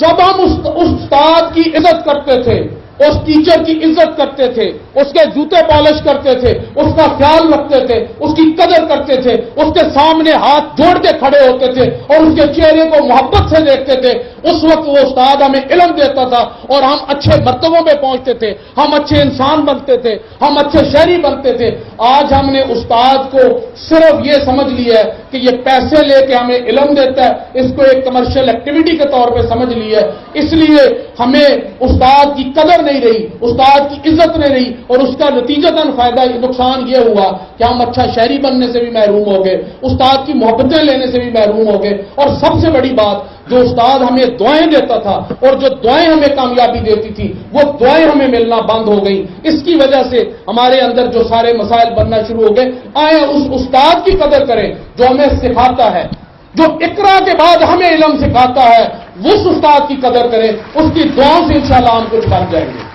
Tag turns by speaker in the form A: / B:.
A: جب ہم اس استاد کی عزت کرتے تھے، اس ٹیچر کی عزت کرتے تھے، اس کے جوتے پالش کرتے تھے، اس کا خیال رکھتے تھے، اس کی قدر کرتے تھے، اس کے سامنے ہاتھ جوڑ کے کھڑے ہوتے تھے اور اس کے چہرے کو محبت سے دیکھتے تھے، اس وقت وہ استاد ہمیں علم دیتا تھا اور ہم اچھے مرتبوں میں پہنچتے تھے، ہم اچھے انسان بنتے تھے، ہم اچھے شہری بنتے تھے۔ آج ہم نے استاد کو صرف یہ سمجھ لیا ہے کہ یہ پیسے لے کے ہمیں علم دیتا ہے، اس کو ایک کمرشل ایکٹیویٹی کے طور پہ سمجھ لیا ہے، اس لیے ہمیں استاد کی قدر نہیں رہی، استاد کی عزت نہیں رہی، اور اس کا نتیجتاً نقصان یہ ہوا کہ ہم اچھا شہری بننے سے بھی محروم ہو گئے، استاد کی محبتیں لینے سے بھی محروم ہو گئے، اور سب سے بڑی بات، جو استاد ہمیں دعائیں دیتا تھا اور جو دعائیں ہمیں کامیابی دیتی تھی، وہ دعائیں ہمیں ملنا بند ہو گئی۔ اس کی وجہ سے ہمارے اندر جو سارے مسائل بننا شروع ہو گئے۔ آئیں اس استاد کی قدر کریں جو ہمیں سکھاتا ہے، جو اقرا کے بعد ہمیں علم سکھاتا ہے، اس استاد کی قدر کریں، اس کی دعاؤں سے انشاءاللہ ہم کچھ بن جائیں گے۔